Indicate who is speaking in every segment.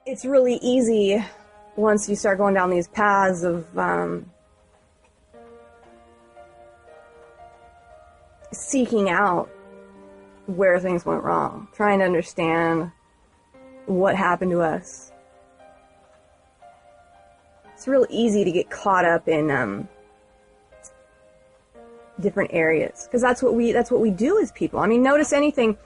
Speaker 1: it's really easy once you start going down these paths of seeking out where things went wrong, trying to understand what happened to us. It's real easy to get caught up in different areas, because that's what we do as people. I mean, notice anything,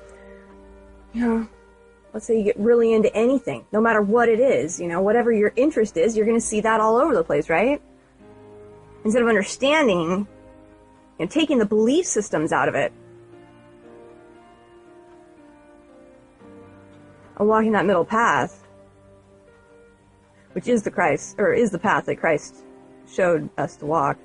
Speaker 1: let's say you get really into anything, no matter what it is, whatever your interest is, you're going to see that all over the place, right? Instead of understanding and taking the belief systems out of it, and walking that middle path, which is the path that Christ showed us to walk.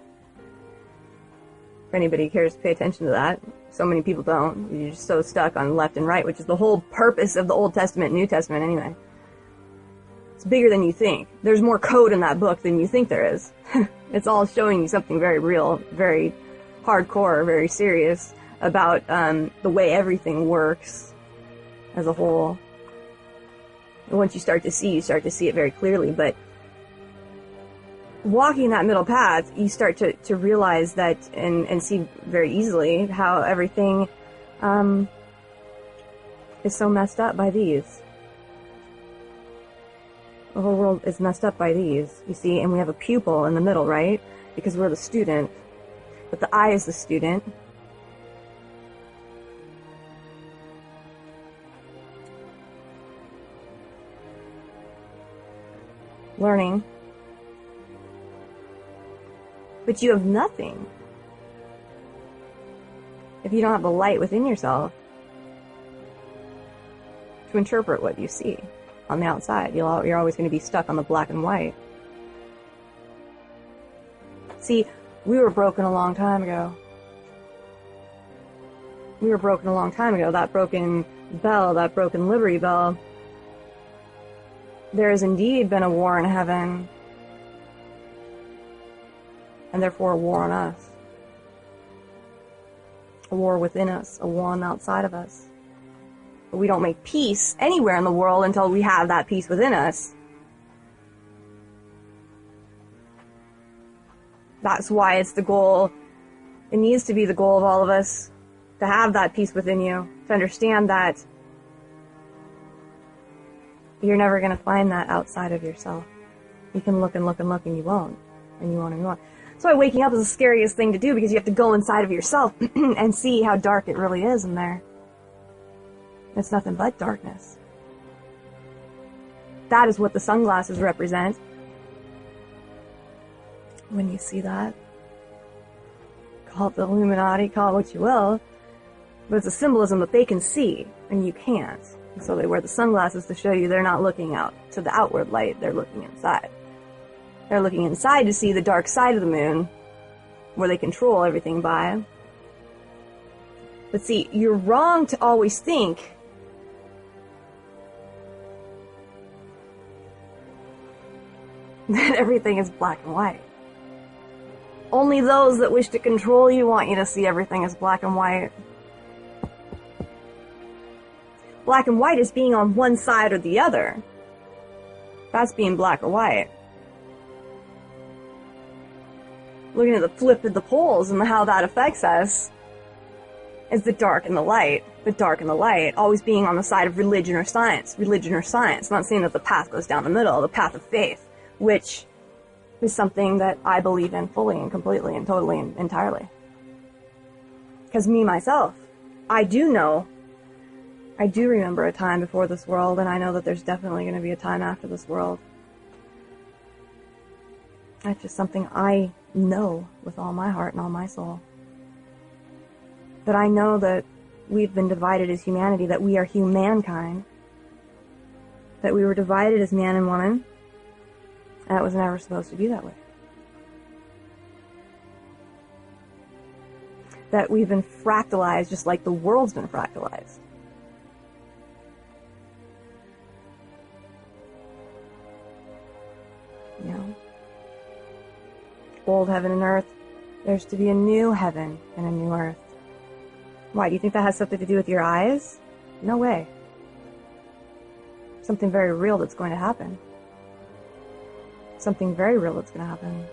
Speaker 1: If anybody cares to pay attention to that. So many people don't. You're just so stuck on left and right, which is the whole purpose of the Old Testament and New Testament anyway. It's bigger than you think. There's more code in that book than you think there is. It's all showing you something very real, very hardcore, very serious about the way everything works as a whole. And once you start to see it very clearly. But walking that middle path, you start to realize that and see very easily how everything is so messed up by these. The whole world is messed up by these, you see, and we have a pupil in the middle, right? Because we're the student, but the I is the student. Learning. But you have nothing if you don't have the light within yourself to interpret what you see on the outside. You're always going to be stuck on the black and white. See, we were broken a long time ago. That broken bell, that broken Liberty Bell. There has indeed been a war in heaven, and therefore a war on us. A war within us, a war on the outside of us. But we don't make peace anywhere in the world until we have that peace within us. That's why it's the goal, it needs to be the goal of all of us, to have that peace within you, to understand that you're never going to find that outside of yourself. You can look and look and look and you won't. And you won't and you won't. That's why waking up is the scariest thing to do, because you have to go inside of yourself and see how dark it really is in there. It's nothing but darkness. That is what the sunglasses represent. When you see that, call it the Illuminati, call it what you will, but it's a symbolism that they can see and you can't. And so they wear the sunglasses to show you they're not looking out to the outward light, they're looking inside. They're looking inside to see the dark side of the moon, where they control everything by. But see, you're wrong to always think that everything is black and white. Only those that wish to control you want you to see everything as black and white. Black and white is being on one side or the other. That's being black or white. Looking at the flip of the poles and how that affects us is the dark and the light. The dark and the light always being on the side of religion or science. Religion or science. I'm not saying that the path goes down the middle, the path of faith, which is something that I believe in fully and completely and totally and entirely. Because me, myself, I do remember a time before this world, and I know that there's definitely going to be a time after this world. That's just something I know with all my heart and all my soul. But I know that we've been divided as humanity, that we are humankind, that we were divided as man and woman, and it was never supposed to be that way. That we've been fractalized just like the world's been fractalized. You know? Old heaven and earth, there's to be a new heaven and a new earth. Why, do you think that has something to do with your eyes? No way. something very real that's going to happen. Something very real that's going to happen.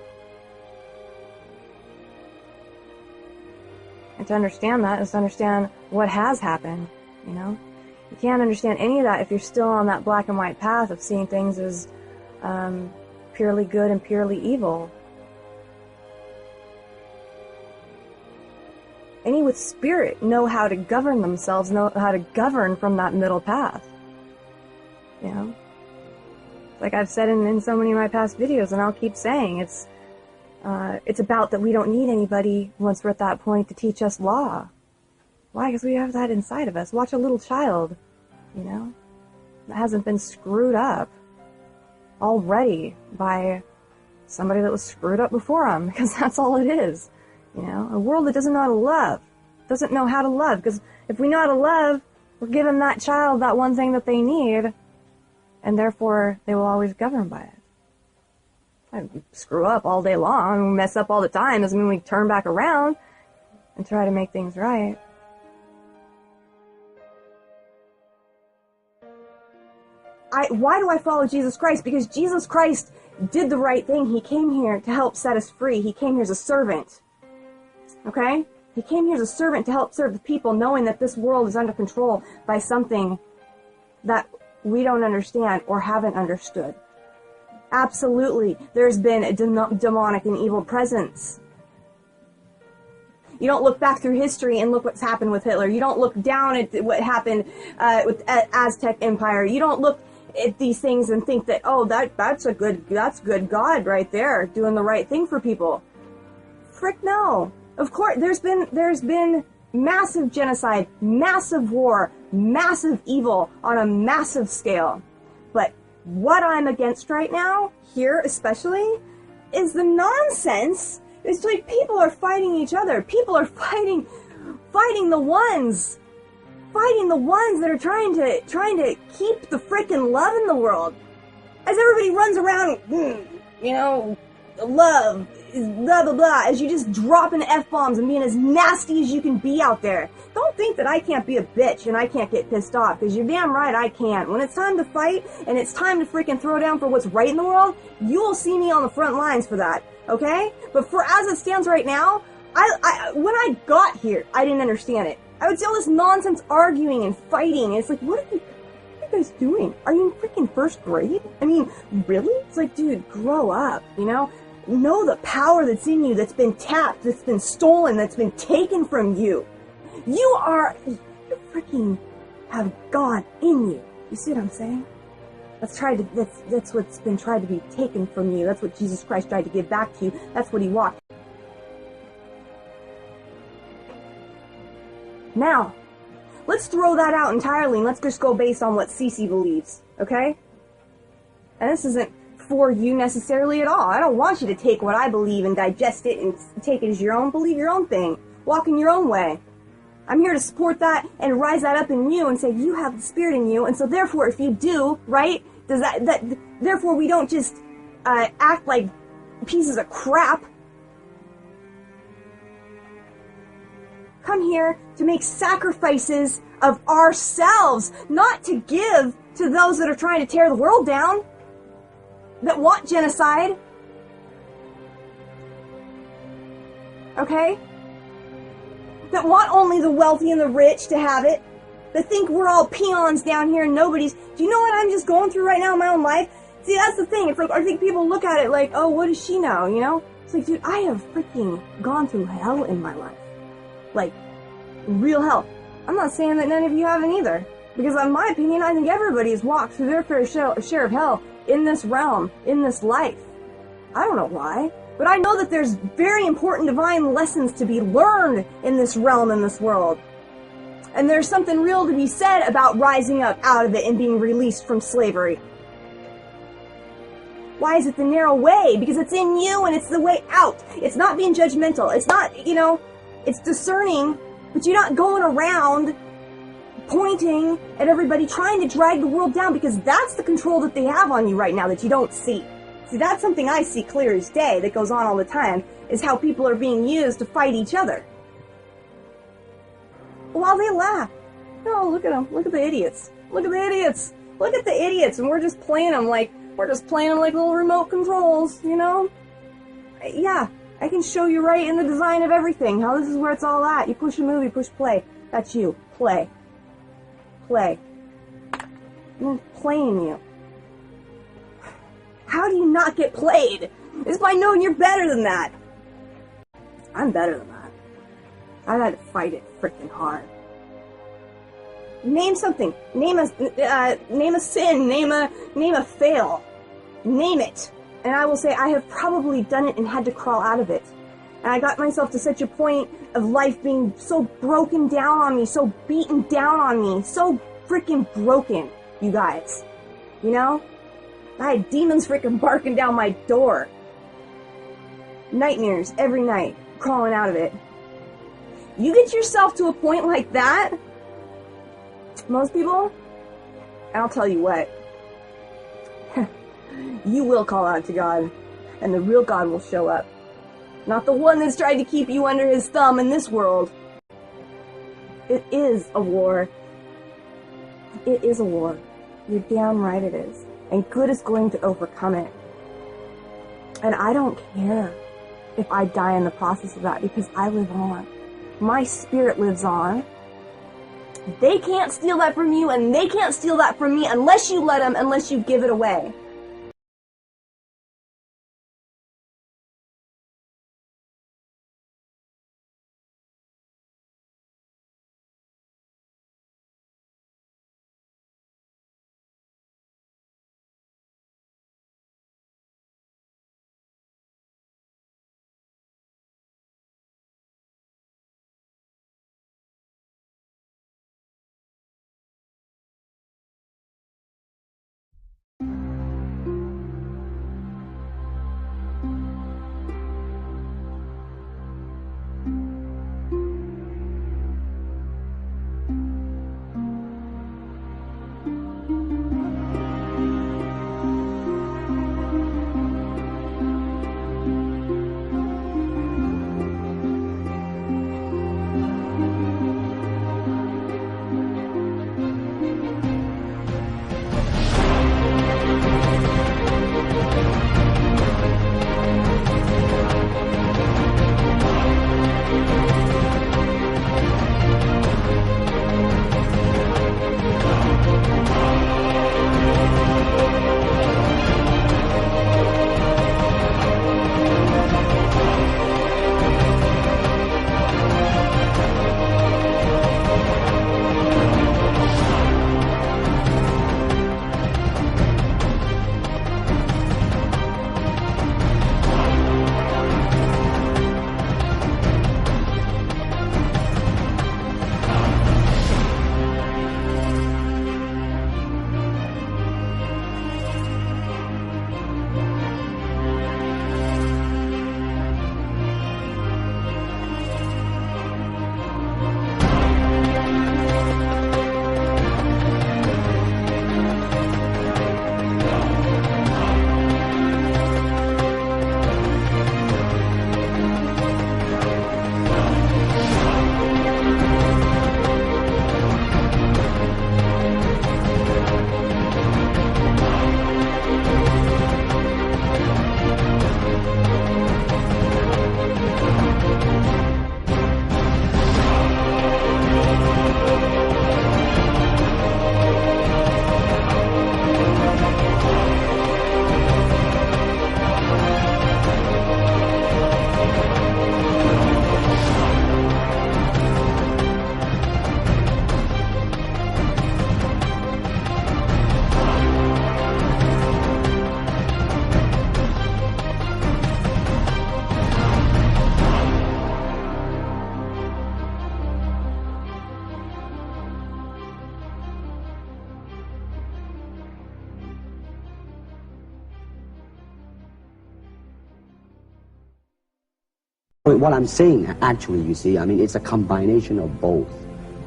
Speaker 1: And to understand that is to understand what has happened, you know? You can't understand any of that if you're still on that black and white path of seeing things as purely good and purely evil. Any with spirit know how to govern themselves, know how to govern from that middle path. You know? Like I've said in so many of my past videos, and I'll keep saying, it's about that we don't need anybody once we're at that point to teach us law. Why? Because we have that inside of us. Watch a little child, you know, that hasn't been screwed up already by somebody that was screwed up before them, because that's all it is. You know, a world that doesn't know how to love, doesn't know how to love, because if we know how to love, we're giving that child that one thing that they need, and therefore they will always govern by it. I screw up all day long, we mess up all the time, doesn't mean we turn back around and try to make things right. Why do I follow Jesus Christ? Because Jesus Christ did the right thing. He came here to help set us free. He came here as a servant. Okay? He came here as a servant to help serve the people, knowing that this world is under control by something that we don't understand or haven't understood. Absolutely, there's been a demonic and evil presence. You don't look back through history and look what's happened with Hitler. You don't look down at what happened with Aztec Empire. You don't look at these things and think that, oh, that's good God right there doing the right thing for people. Frick no. Of course, there's been massive genocide, massive war, massive evil on a massive scale. But what I'm against right now, here especially, is the nonsense. It's like people are fighting each other. People are fighting the ones that are trying to keep the frickin' love in the world. As everybody runs around, you know, love, blah, blah, blah, as you just dropping F-bombs and being as nasty as you can be out there. Don't think that I can't be a bitch and I can't get pissed off, because you're damn right I can't. When it's time to fight and it's time to freaking throw down for what's right in the world, you will see me on the front lines for that, okay? But for as it stands right now, when I got here, I didn't understand it. I would see all this nonsense arguing and fighting, and it's like, what are you guys doing? Are you in freaking first grade? I mean, really? It's like, dude, grow up, you know? Know the power that's in you, that's been tapped, that's been stolen, that's been taken from you. You freaking have God in you. You see what I'm saying? That's what's been tried to be taken from you. That's what Jesus Christ tried to give back to you. That's what he walked. Now, let's throw that out entirely and let's just go based on what Cece believes, okay? And this isn't for you necessarily at all. I don't want you to take what I believe and digest it and take it as your own. Believe your own thing. Walk in your own way. I'm here to support that and rise that up in you and say you have the Spirit in you, and so therefore if you do, right, therefore we don't just act like pieces of crap. Come here to make sacrifices of ourselves, not to give to those that are trying to tear the world down, that want genocide. Okay? That want only the wealthy and the rich to have it. That think we're all peons down here and nobody's. Do you know what I'm just going through right now in my own life? See, that's the thing. It's like, I think people look at it like, oh, what does she know, you know? It's like, dude, I have freaking gone through hell in my life. Like, real hell. I'm not saying that none of you haven't either. Because in my opinion, I think everybody has walked through their fair share of hell in this realm, in this life. I don't know why. But I know that there's very important divine lessons to be learned in this realm, in this world. And there's something real to be said about rising up out of it and being released from slavery. Why is it the narrow way? Because it's in you and it's the way out. It's not being judgmental. It's not, you know, it's discerning, but you're not going around pointing at everybody trying to drag the world down, because that's the control that they have on you right now that you don't see. See, that's something I see clear as day that goes on all the time, is how people are being used to fight each other. While they laugh. Oh, look at them. Look at the idiots. Look at the idiots. Look at the idiots, and we're just playing them like little remote controls, you know? Yeah, I can show you right in the design of everything how this is where it's all at. You push a move, you push play. That's you. Play. Play. I'm playing you. How do you not get played? It's by knowing you're better than that. I'm better than that. I've had to fight it freaking hard. Name something. Name a sin. Name a fail. Name it. And I will say I have probably done it and had to crawl out of it. And I got myself to such a point of life being so broken down on me, so beaten down on me, so freaking broken, you guys. You know? I had demons freaking barking down my door. Nightmares every night, crawling out of it. You get yourself to a point like that, most people, and I'll tell you what, you will call out to God, and the real God will show up. Not the one that's tried to keep you under his thumb in this world. It is a war. It is a war. You're damn right it is. And good is going to overcome it. And I don't care if I die in the process of that, because I live on. My spirit lives on. They can't steal that from you, and they can't steal that from me unless you let them, unless you give it away.
Speaker 2: What I'm saying, actually, you see, I mean, it's a combination of both.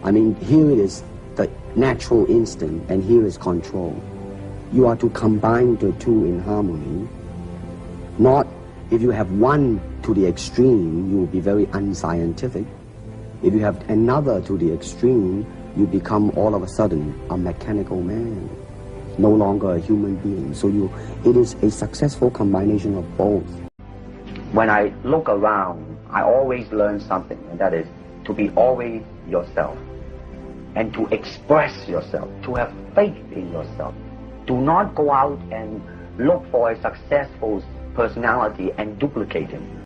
Speaker 2: I mean, here it is the natural instinct, and here is control. You are to combine the two in harmony. Not, if you have one to the extreme, you will be very unscientific. If you have another to the extreme, you become all of a sudden a mechanical man. no longer a human being. So it is a successful combination of both. When I look around, I always learn something, and that is to be always yourself and to express yourself, to have faith in yourself. Do not go out and look for a successful personality and duplicate him.